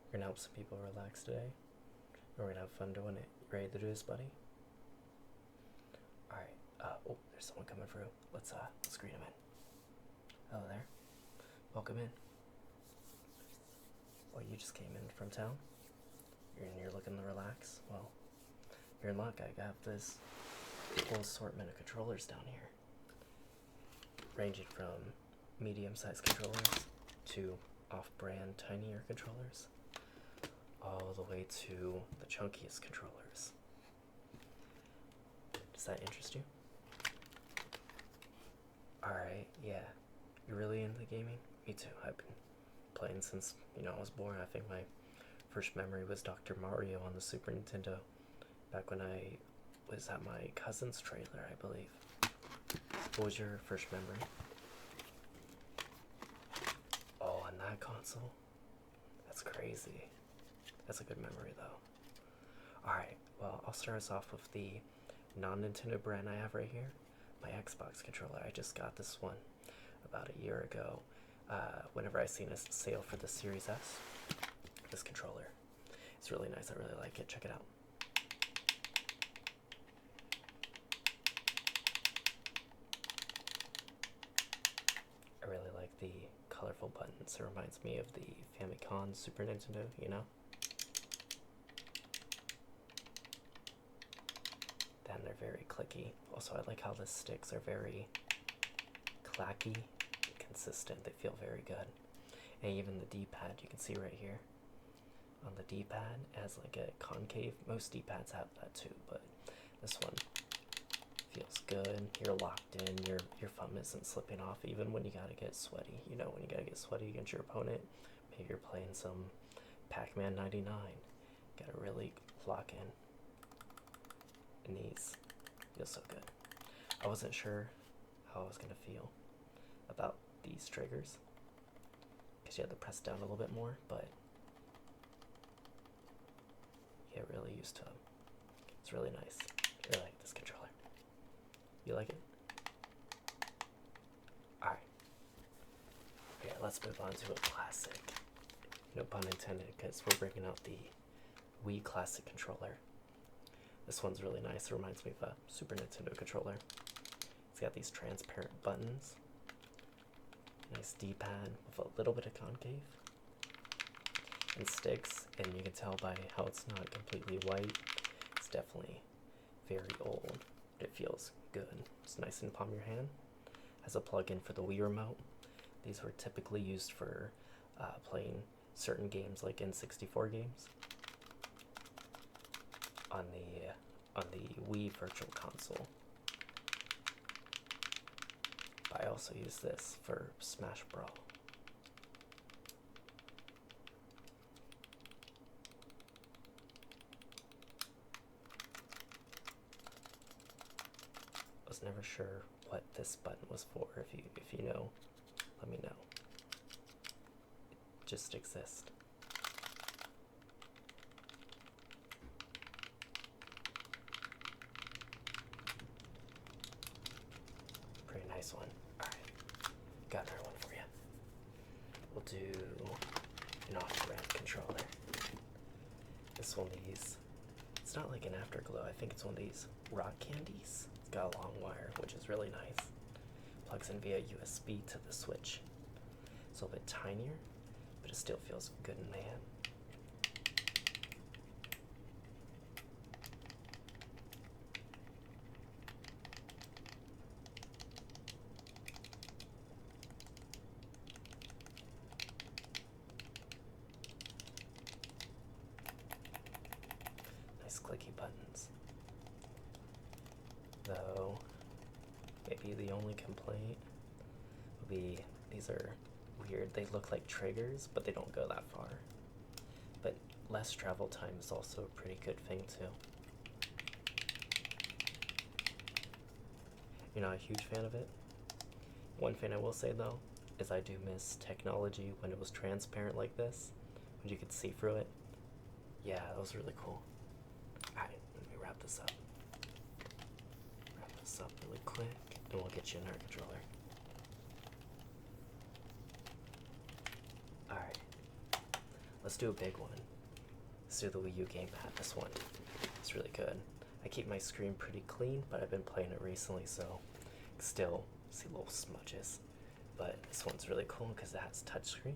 We're gonna help some people relax today. We're gonna have fun doing it. You ready to do this, buddy? Alright, oh, there's someone coming through. Let's greet him in. Hello there. Welcome in. Oh, you just came in from town? You're looking to relax? Well, you're in luck. I got this whole assortment of controllers down here. Ranging from medium-sized controllers to off-brand tinier controllers, all the way to the chunkiest controllers. Does that interest you? Alright, yeah. You're really into gaming? Me too. I've been playing since, I was born. I think my first memory was Dr. Mario on the Super Nintendo, back when I was at my cousin's trailer, I believe. What was your first memory? Oh, on that console? That's crazy. That's a good memory, though. Alright, well, I'll start us off with the non-Nintendo brand I have right here. My Xbox controller. I just got this one about a year ago. Whenever I seen a sale for the Series S, this controller. It's really nice. I really like it. Check it out. I really like the colorful buttons. It reminds me of the Famicom Super Nintendo, Then they're very clicky. Also, I like how the sticks are very clacky, consistent. They feel very good. And even the D-pad, you can see right here on the D-pad, it has like a concave. Most D-pads have that too, but this one feels good. You're locked in. Your thumb isn't slipping off, even when you gotta get sweaty. When you gotta get sweaty against your opponent. Maybe you're playing some Pac-Man 99. Gotta really lock in. And these feel so good. I wasn't sure how I was gonna feel about these triggers, because you had to press down a little bit more, but you get really used to them. It's really nice. I really like this controller. You like it? Alright. Okay, let's move on to a classic. No pun intended, because we're bringing out the Wii Classic controller. This one's really nice. It reminds me of a Super Nintendo controller. It's got these transparent buttons. Nice D-pad with a little bit of concave. And sticks, and you can tell by how it's not completely white. It's definitely very old, but it feels good. It's nice in the palm of your hand. Has a plug-in for the Wii remote. These were typically used for playing certain games, like N64 games, on the Wii Virtual Console. But I also use this for Smash Brawl. I was never sure what this button was for. If you know, let me know. It just exists. Pretty nice one. Alright, got another one for you. We'll do an off-brand controller. This one of these, it's not like an Afterglow. I think it's one of these rock candies. It's got a long wire, which is really nice. Plugs in via USB to the Switch. It's a little bit tinier, but it still feels good in the hand. Nice clicky buttons. Though, maybe the only complaint would be these are weird. They look like triggers, but they don't go that far. But less travel time is also a pretty good thing too. You're not a huge fan of it? One thing I will say though, is I do miss technology when it was transparent like this, when you could see through it. Yeah, that was really cool. Alright, let me wrap this up. Wrap this up really quick, and we'll get you another controller. Alright, let's do a big one. Let's do the Wii U GamePad. This one, it's really good. I keep my screen pretty clean, but I've been playing it recently, so still see little smudges. But this one's really cool because it has touchscreen.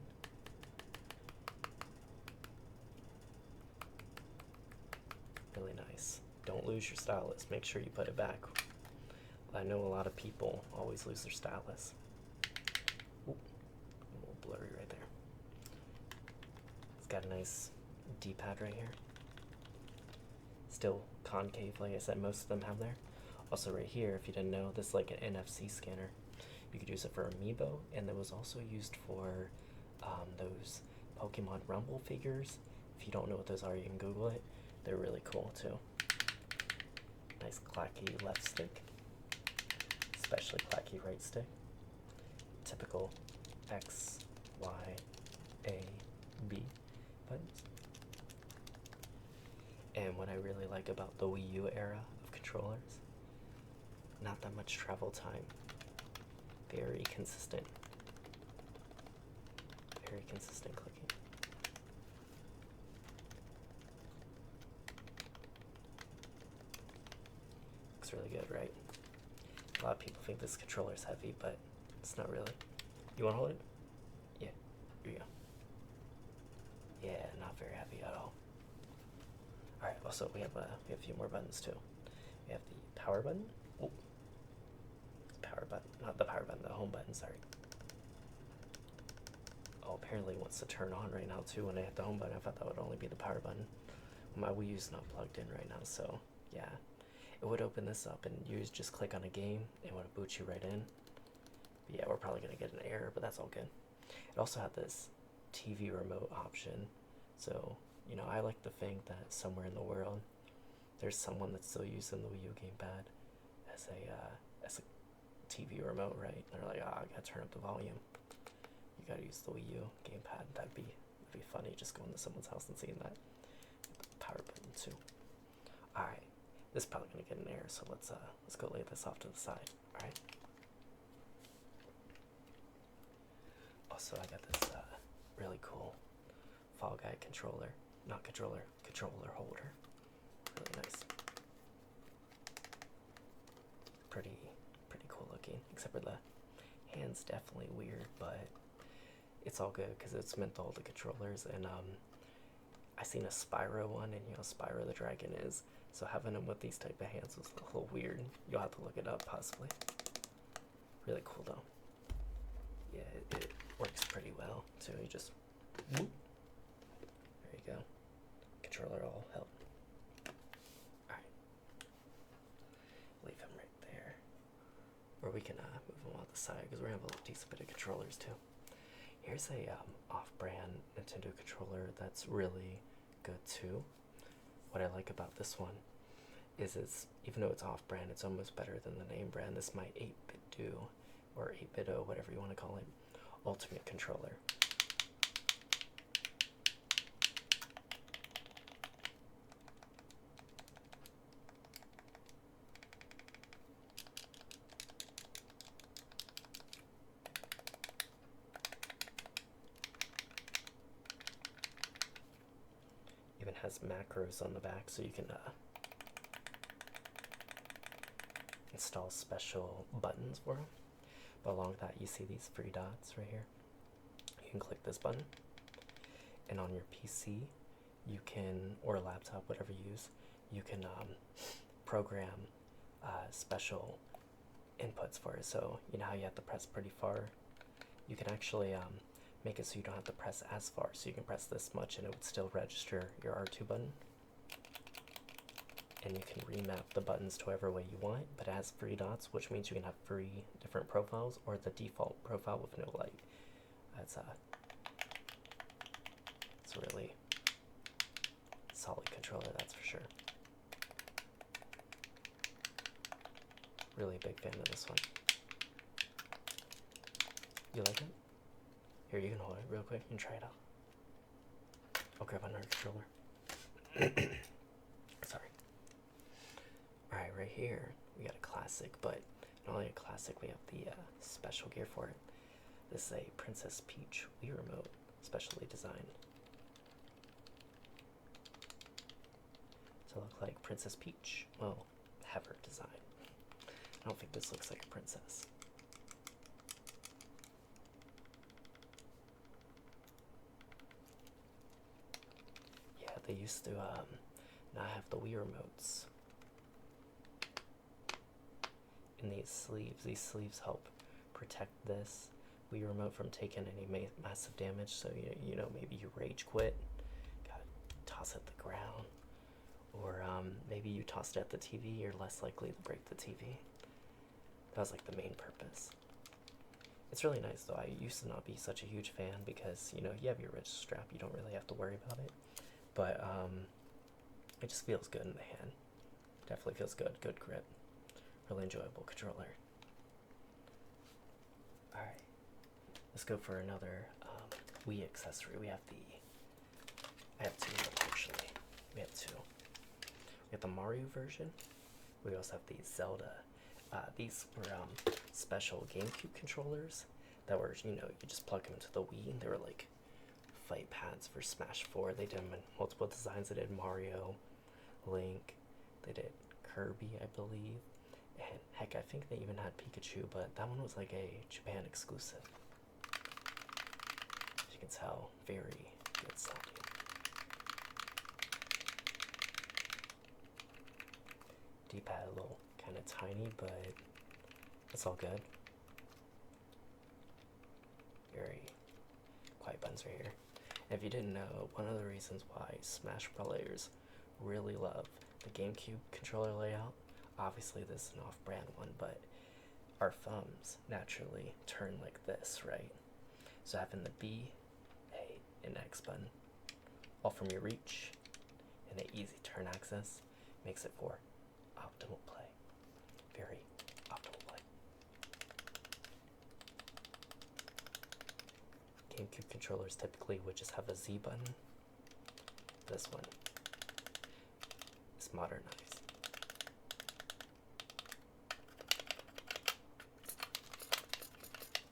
Really nice. Don't lose your stylus. Make sure you put it back. I know a lot of people always lose their stylus. Ooh, a little blurry right there. It's got a nice D-pad right here. Still concave, like I said, most of them have there. Also right here, if you didn't know, this is like an NFC scanner. You could use it for Amiibo, and it was also used for those Pokemon Rumble figures. If you don't know what those are, you can Google it. They're really cool too. Nice clacky left stick, especially clacky right stick. Typical X, Y, A, B buttons. And what I really like about the Wii U era of controllers, not that much travel time. Very consistent. Very consistent clicking. Looks really good, right? A lot of people think this controller is heavy, but it's not really. You want to hold it? Yeah. Here you go. Yeah, not very heavy at all. Alright, also we have a few more buttons too. We have the power button. Oh. Power button, not the power button, the home button, sorry. Oh, apparently it wants to turn on right now too when I hit the home button. I thought that would only be the power button. My Wii U's not plugged in right now, so yeah. It would open this up and you just click on a game, it would boot you right in. But yeah, we're probably gonna get an error, but that's all good. It also had this TV remote option, so you know, I like to think that somewhere in the world there's someone that's still using the Wii U GamePad as a TV remote, right? They're like, I gotta turn up the volume. You gotta use the Wii U GamePad. That'd be funny, just going to someone's house and seeing that. Power button too. Alright, this is probably gonna get an error, so let's go lay this off to the side. Alright. Also, I got this really cool Fall Guy controller. Not controller, controller holder. Really nice. Pretty cool looking, except for the hands definitely weird, but it's all good because it's meant to hold the controllers. And I seen a Spyro one, and you know Spyro the Dragon is, so having them with these type of hands was a little weird. You'll have to look it up possibly. Really cool though. Yeah, it works pretty well too. You just whoop. There you go. Controller all help. Alright. Leave him right there. Or we can move him off the side because we're gonna have a decent bit of controllers too. Here's a off-brand Nintendo controller that's really good too. What I like about this one is even though it's off-brand, it's almost better than the name brand. This is my 8-bit do, or 8-bit-o, whatever you want to call it, ultimate controller. Even has macros on the back, so you can install special buttons for them. But along with that, you see these 3 dots right here. You can click this button, and on your PC, you can, or laptop, whatever you use, you can program special inputs for it. So you know how you have to press pretty far? You can actually make it so you don't have to press as far. So you can press this much and it would still register your R2 button. And you can remap the buttons to whatever way you want, but it has 3 dots, which means you can have 3 different profiles, or the default profile with no light. It's a really solid controller, that's for sure. Really a big fan of this one. You like it? Here, you can hold it real quick and try it out. I'll grab another controller. Sorry. Alright, right here, we got a classic, but not only a classic, we have the special gear for it. This is a Princess Peach Wii remote, specially designed. to look like Princess Peach. Well, have her design. I don't think this looks like a princess. Yeah, they used to not have the Wii remotes in these sleeves. These sleeves help protect this Wii remote from taking any massive damage. So you know, maybe you rage quit, gotta toss it at the ground, or maybe you tossed it at the TV. You're less likely to break the TV. That was like the main purpose. It's really nice though. I used to not be such a huge fan because, you know, you have your wrist strap, you don't really have to worry about it. But it just feels good in the hand. Definitely feels good. Good grip. Really enjoyable controller. Alright. Let's go for another Wii accessory. We have I have two actually. We have two. We have the Mario version. We also have the Zelda. These were special GameCube controllers that were, you know, you just plug them into the Wii, and they were like fight pads for Smash 4. They did them in multiple designs. They did Mario, Link, they did Kirby, I believe, and heck, I think they even had Pikachu, but that one was like a Japan exclusive. As you can tell, very good sounding. D-pad a little kind of tiny, but it's all good. Very quiet buttons right here. And if you didn't know, one of the reasons why Smash players really love the GameCube controller layout, obviously this is an off-brand one, but our thumbs naturally turn like this, right? So having the B, A, and X button all from your reach and an easy turn access makes it for optimal play. Very optimal play. GameCube controllers typically would just have a Z button. This one is modernized.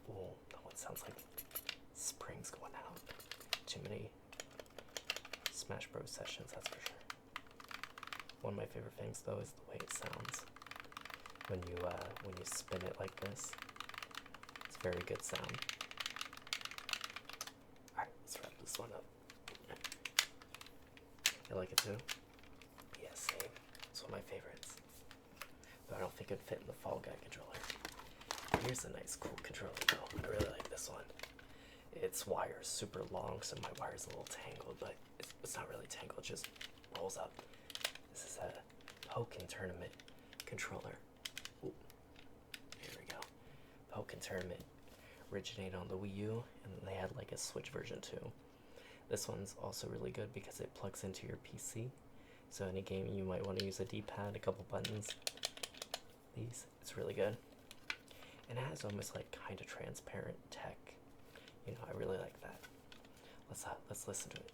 Ooh, that one sounds like springs going out. Too many Smash Bros. Sessions, that's for sure. One of my favorite things though is the way it sounds when you spin it like this. It's a very good sound. Alright, let's wrap this one up. You like it too? Yeah, same. It's one of my favorites. But I don't think it'd fit in the Fall Guy controller. Here's a nice cool controller though. I really like this one. Its wire is super long, so my wire's a little tangled, but it's not really tangled, it just rolls up. This is a Pokken Tournament controller. Ooh, here we go. Pokken Tournament originated on the Wii U, and they had like a Switch version too. This one's also really good because it plugs into your PC. So in a game you might want to use a D-pad, a couple buttons. It's really good. And it has almost like kind of transparent tech. You know, I really like that. Let's listen to it.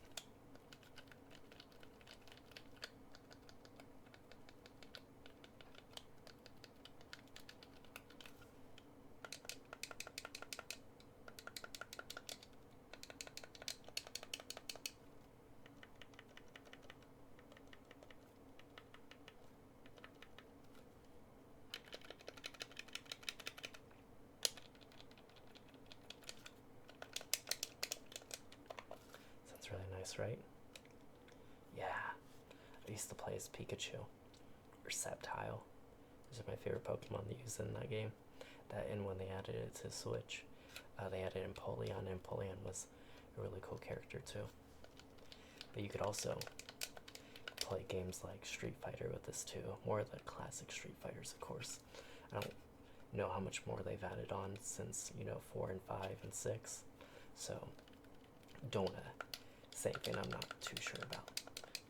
Really nice, right? Yeah, I used to play as Pikachu or Sceptile. Those are my favorite Pokemon they used in that game. And when they added it to Switch, they added Empoleon, and Empoleon was a really cool character too. But you could also play games like Street Fighter with this too. More of the classic Street Fighters, of course. I don't know how much more they've added on since, you know, 4 and 5 and 6. So don't say anything I'm not too sure about.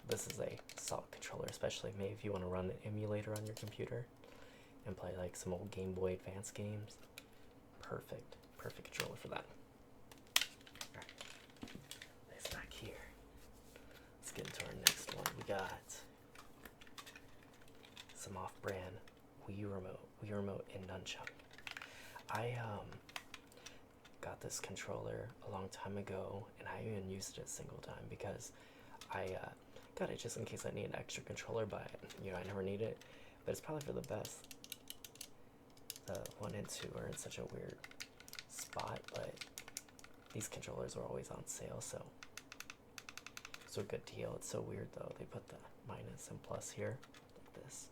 This is a solid controller, especially maybe if you want to run an emulator on your computer and play like some old Game Boy Advance games. Perfect controller for that. Alright, it's back here. Let's get into our next one. We got some off-brand Wii remote and Nunchuk. I got this controller a long time ago, and I haven't even used it a single time because I Got it just in case I need an extra controller, but you know, I never need it. But it's probably for the best. The 1 and 2 are in such a weird spot, but these controllers were always on sale, so it's a good deal. It's so weird though. They put the minus and plus here, like this.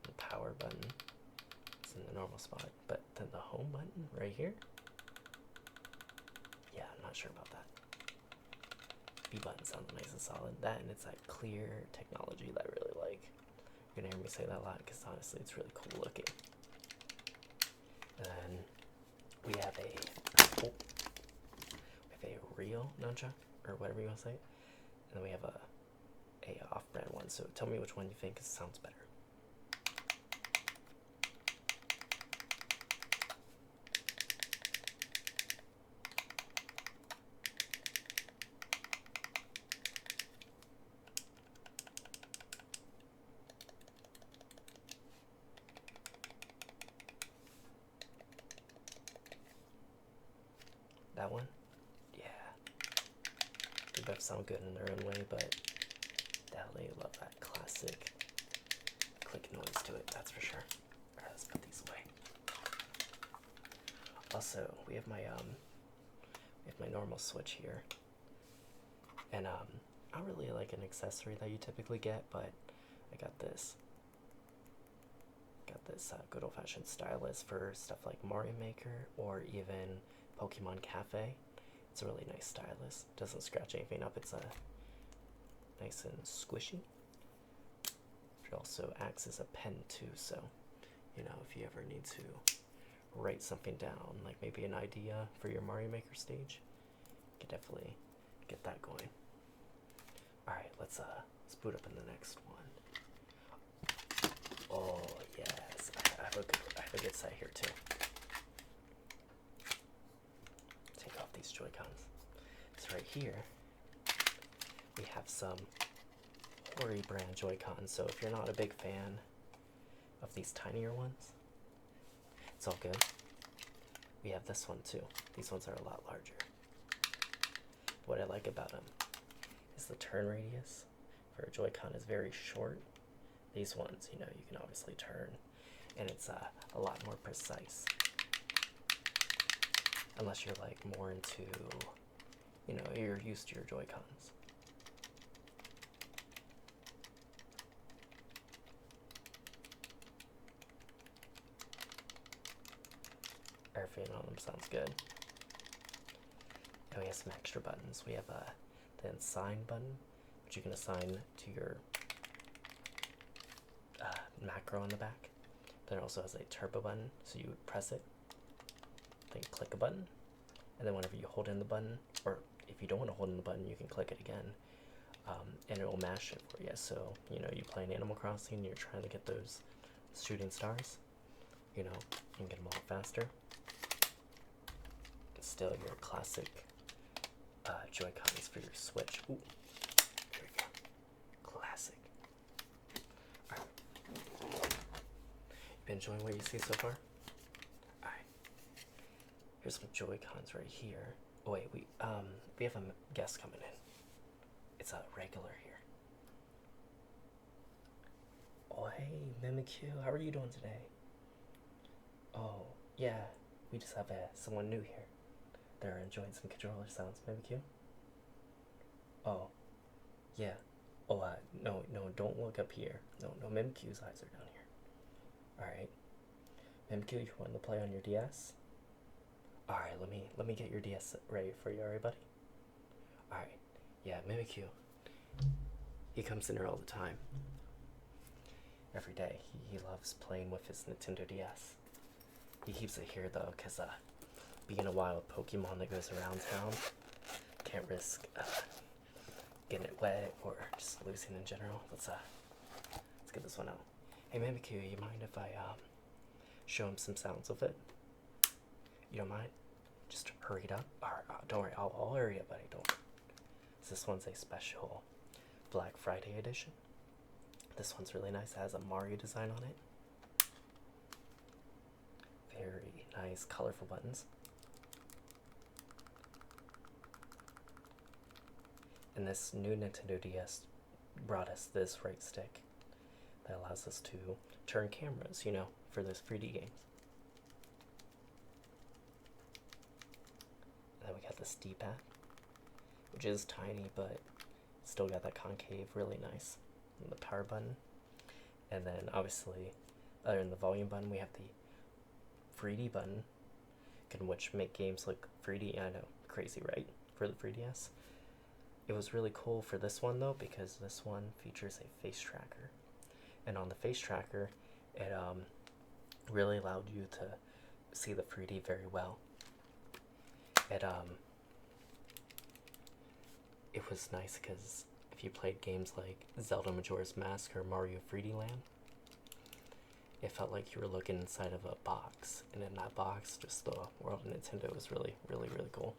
The power button is in the normal spot, but then the home button right here. Yeah, I'm not sure about that. B button sounds nice and solid. That and it's that clear technology that I really like. You're gonna hear me say that a lot because honestly it's really cool looking. And then we have a real nunchuk, or whatever you want to say. And then we have a off-brand one. So tell me which one you think sounds better. That one? Yeah. They both sound good in their own way, but definitely love that classic click noise to it, that's for sure. Alright, let's put these away. Also, we have my normal Switch here. And not really like an accessory that you typically get, but I got this. Good old-fashioned stylus for stuff like Mario Maker or even Pokemon Cafe. It's a really nice stylus. Doesn't scratch anything up. It's nice and squishy. It also acts as a pen too, so you know, if you ever need to write something down, like maybe an idea for your Mario Maker stage, you can definitely get that going. Alright, let's boot up in the next one. Oh yes, I have a good set here too. Take off these joycons. So right here we have some Hori brand joycons. So if you're not a big fan of these tinier ones, it's all good. We have this one too. These ones are a lot larger. What I like about them is the turn radius for a Joy-Con is very short. These ones, you know, you can obviously turn, and it's a lot more precise. Unless you're like more into, you know, you're used to your Joy-Cons. Everything on them sounds good. And we have some extra buttons. We have the assign button, which you can assign to your macro on the back. Then it also has a turbo button, so you would press it, then click a button, and then whenever you hold in the button, or if you don't want to hold in the button, you can click it again, and it will mash it for you. So, you know, you play an Animal Crossing, you're trying to get those shooting stars, you know, you can get them all faster. It's still your classic Joy-Cons for your Switch. Ooh, here we go. Classic. Alright. You been enjoying what you see so far? Alright. Here's some Joy-Cons right here. Oh wait, we have a guest coming in. It's a regular here. Oh hey, Mimikyu, how are you doing today? Oh, yeah, we just have someone new here. They're enjoying some controller sounds, Mimikyu. Oh, yeah. Oh, no, don't look up here. No, Mimikyu's eyes are down here. Alright. Mimikyu, you want to play on your DS? Alright, let me get your DS ready for you, alright, buddy? Alright. Yeah, Mimikyu. He comes in here all the time. Every day. He loves playing with his Nintendo DS. He keeps it here, though, because, being a wild Pokemon that goes around town, can't risk getting it wet or just losing in general. Let's get this one out. Hey Mimikyu, you mind if I show him some sounds of it? You don't mind? Just hurry it up. Alright, don't worry, I'll hurry up, buddy. Don't worry. This one's a special Black Friday edition. This one's really nice. It has a Mario design on it. Very nice, colorful buttons. And this new Nintendo DS brought us this right stick that allows us to turn cameras, you know, for those 3D games. And then we got this D-pad, which is tiny, but still got that concave, really nice. And the power button. And then obviously, other than the volume button, we have the 3D button, which make games look 3D. I know, crazy, right? For the 3DS. It was really cool for this one though, because this one features a face tracker. And on the face tracker, it really allowed you to see the 3D very well. It was nice because if you played games like Zelda Majora's Mask or Mario 3D Land, it felt like you were looking inside of a box, and in that box, just the world of Nintendo was really, really, really cool.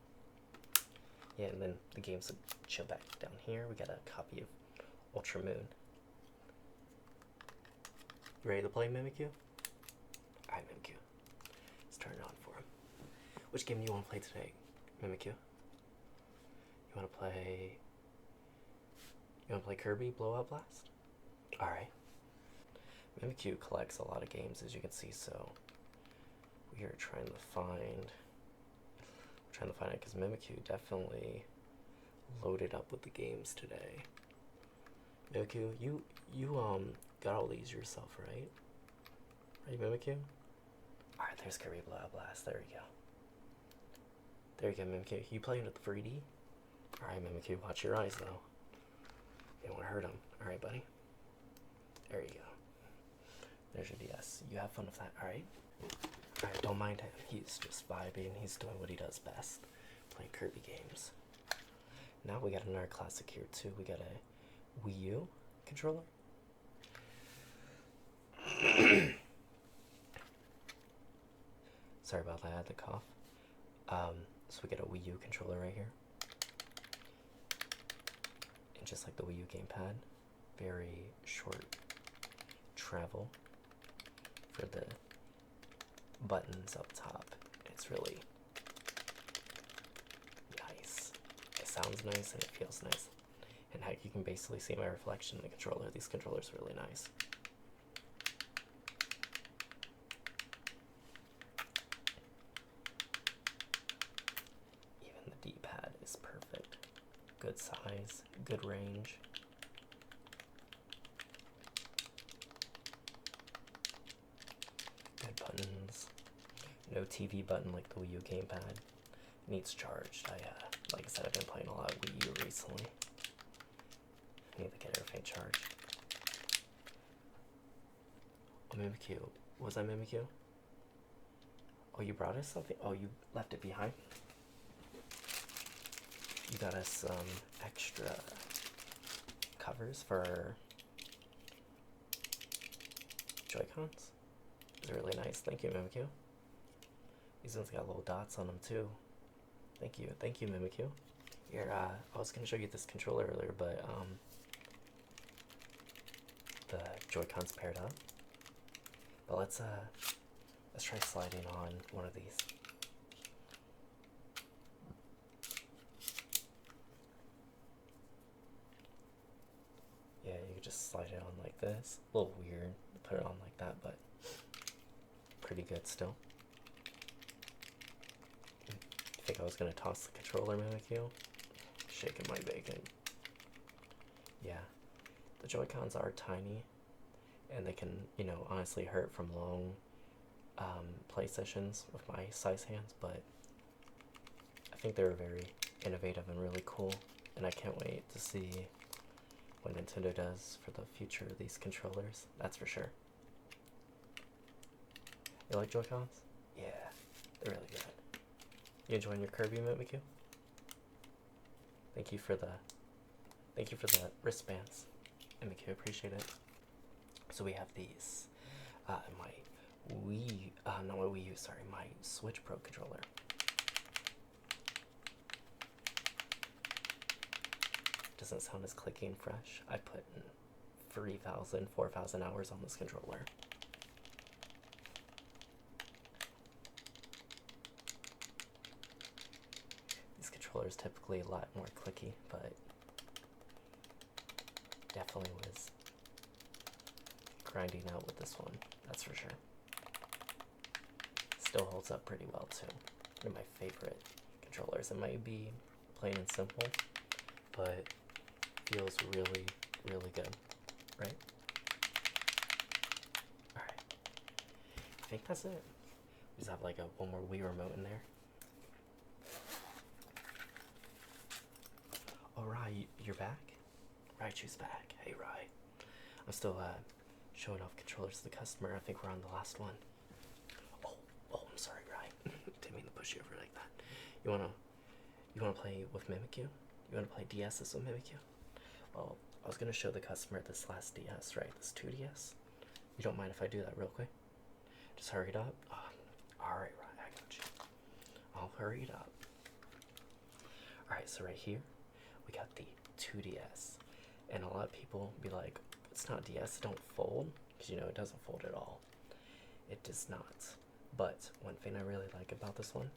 Yeah, and then the games would chill back down here. We got a copy of Ultra Moon. You ready to play Mimikyu? Alright, Mimikyu. Let's turn it on for him. Which game do you want to play today, Mimikyu? You want to play Kirby Blowout Blast? Alright. Mimikyu collects a lot of games, as you can see, so we are trying to find it because Mimikyu definitely loaded up with the games today. Mimikyu, you got all these yourself, right? Right, Mimikyu? Alright, there's Kirby Blowout Blast. There we go. There you go, Mimikyu. You playing with the 3D? Alright, Mimikyu, watch your eyes though. You don't want to hurt him. Alright, buddy. There you go. There's your DS. You have fun with that, alright? Alright, don't mind him. He's just vibing. He's doing what he does best. Playing Kirby games. Now we got another classic here too. We got a Wii U controller. Sorry about that, I had the cough. So we got a Wii U controller right here. And just like the Wii U GamePad, very short travel for the buttons up top. It's really nice. It sounds nice and it feels nice. And heck, you can basically see my reflection in the controller. These controllers are really nice. Even the D-pad is perfect. Good size, good range. Good buttons. No TV button like the Wii U GamePad. Needs charged. Like I said, I've been playing a lot of Wii U recently. Need to get everything charged. Oh, Mimikyu. Was that Mimikyu? Oh, you brought us something? Oh, you left it behind? You got us some extra covers for our joycons. It's really nice. Thank you, Mimikyu. These ones got little dots on them too. Thank you, Mimikyu. Here, I was gonna show you this controller earlier, but the joycons paired up. But let's try sliding on one of these. Yeah, you could just slide it on like this. A little weird to put it on like that, but pretty good still. I think I was gonna toss the controller, Mimikyu. Shaking my bacon. Yeah, the Joy-Cons are tiny, and they can, you know, honestly hurt from long play sessions with my size hands, but I think they're very innovative and really cool, and I can't wait to see what Nintendo does for the future of these controllers, that's for sure. You like Joy-Cons? Yeah, they're really good. You enjoying your Kirby, Mimikyu? Thank you for the wristbands, Mimikyu, appreciate it. So we have these, my my Switch Pro controller. Doesn't sound as clicky and fresh. I put in 3,000, 4,000 hours on this controller. These controllers typically a lot more clicky, but definitely was grinding out with this one, that's for sure. Still holds up pretty well too. One of my favorite controllers. It might be plain and simple, but feels really, really good, right? Alright, I think that's it. We just have like one more Wii remote in there. Oh, Rai, you're back? Raichu's back. Hey, Rai. I'm still showing off controllers to the customer. I think we're on the last one. Oh, I'm sorry, Rai. Didn't mean to push you over like that. You wanna play with Mimikyu? You wanna play DS's with Mimikyu? Well, I was gonna show the customer this last DS, right? This 2DS. You don't mind if I do that real quick? Just hurry it up. Oh, all right, Rai, I got you. I'll hurry it up. All right, so right here, we got the 2DS, and a lot of people be like, it's not DS, it don't fold, because you know it doesn't fold at all. It does not. But one thing I really like about this one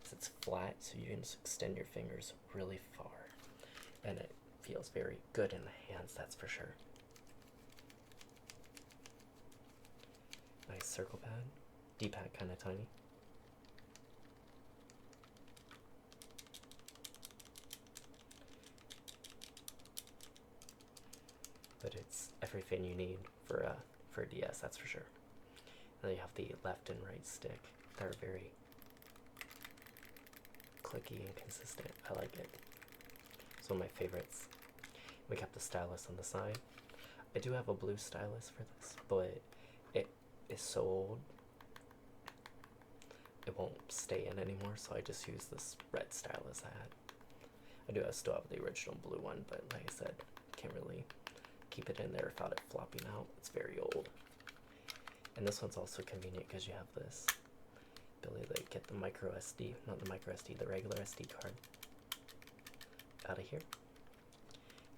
is it's flat, so you can just extend your fingers really far, and it feels very good in the hands, that's for sure. Nice circle pad, D-pad kind of tiny. But it's everything you need for a DS, that's for sure. And then you have the left and right stick that are very clicky and consistent. I like it. It's one of my favorites. We kept the stylus on the side. I do have a blue stylus for this, but it is so old it won't stay in anymore, so I just use this red stylus I had. I do still have the original blue one, but like I said, can't really keep it in there without it flopping out. It's very old. And this one's also convenient because you have this ability to get the micro SD, not the micro SD, the regular SD card out of here.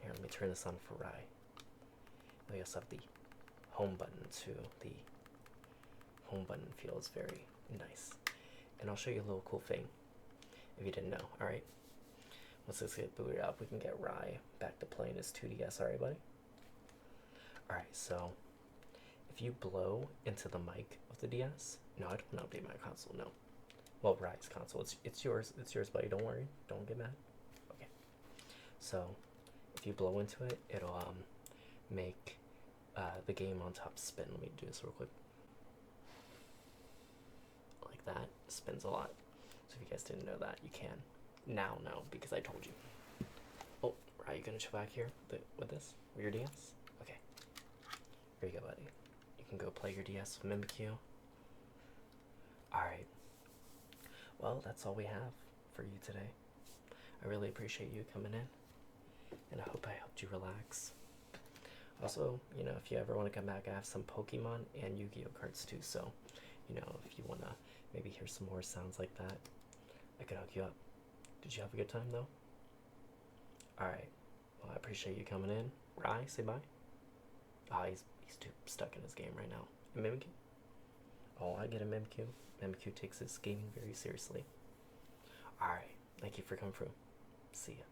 Here, let me turn this on for Rai. We also have the home button too. The home button feels very nice. And I'll show you a little cool thing if you didn't know. Alright, once this gets booted up, we can get Rai back to playing his 2DS. Alright, buddy? Alright, so if you blow into the mic of the DS, no, I don't update my console, no. Well, Rai's console, it's yours, buddy, don't worry, don't get mad. Okay, so if you blow into it, it'll make the game on top spin. Let me do this real quick. Like that, spins a lot. So if you guys didn't know that, you can now know because I told you. Oh, are you gonna chill back here with this? With your DS? Okay. Here you go, buddy. You can go play your DS with Mimikyu. Alright. Well, that's all we have for you today. I really appreciate you coming in, and I hope I helped you relax. Also, you know, if you ever want to come back, I have some Pokemon and Yu-Gi-Oh cards too, so, you know, if you want to maybe hear some more sounds like that, I could hook you up. Did you have a good time, though? Alright, well, I appreciate you coming in. Rai, say bye. Ah, he's too stuck in his game right now. And Mimikyu? Oh, I get a Mimikyu. Mimikyu takes his gaming very seriously. Alright, thank you for coming through. See ya.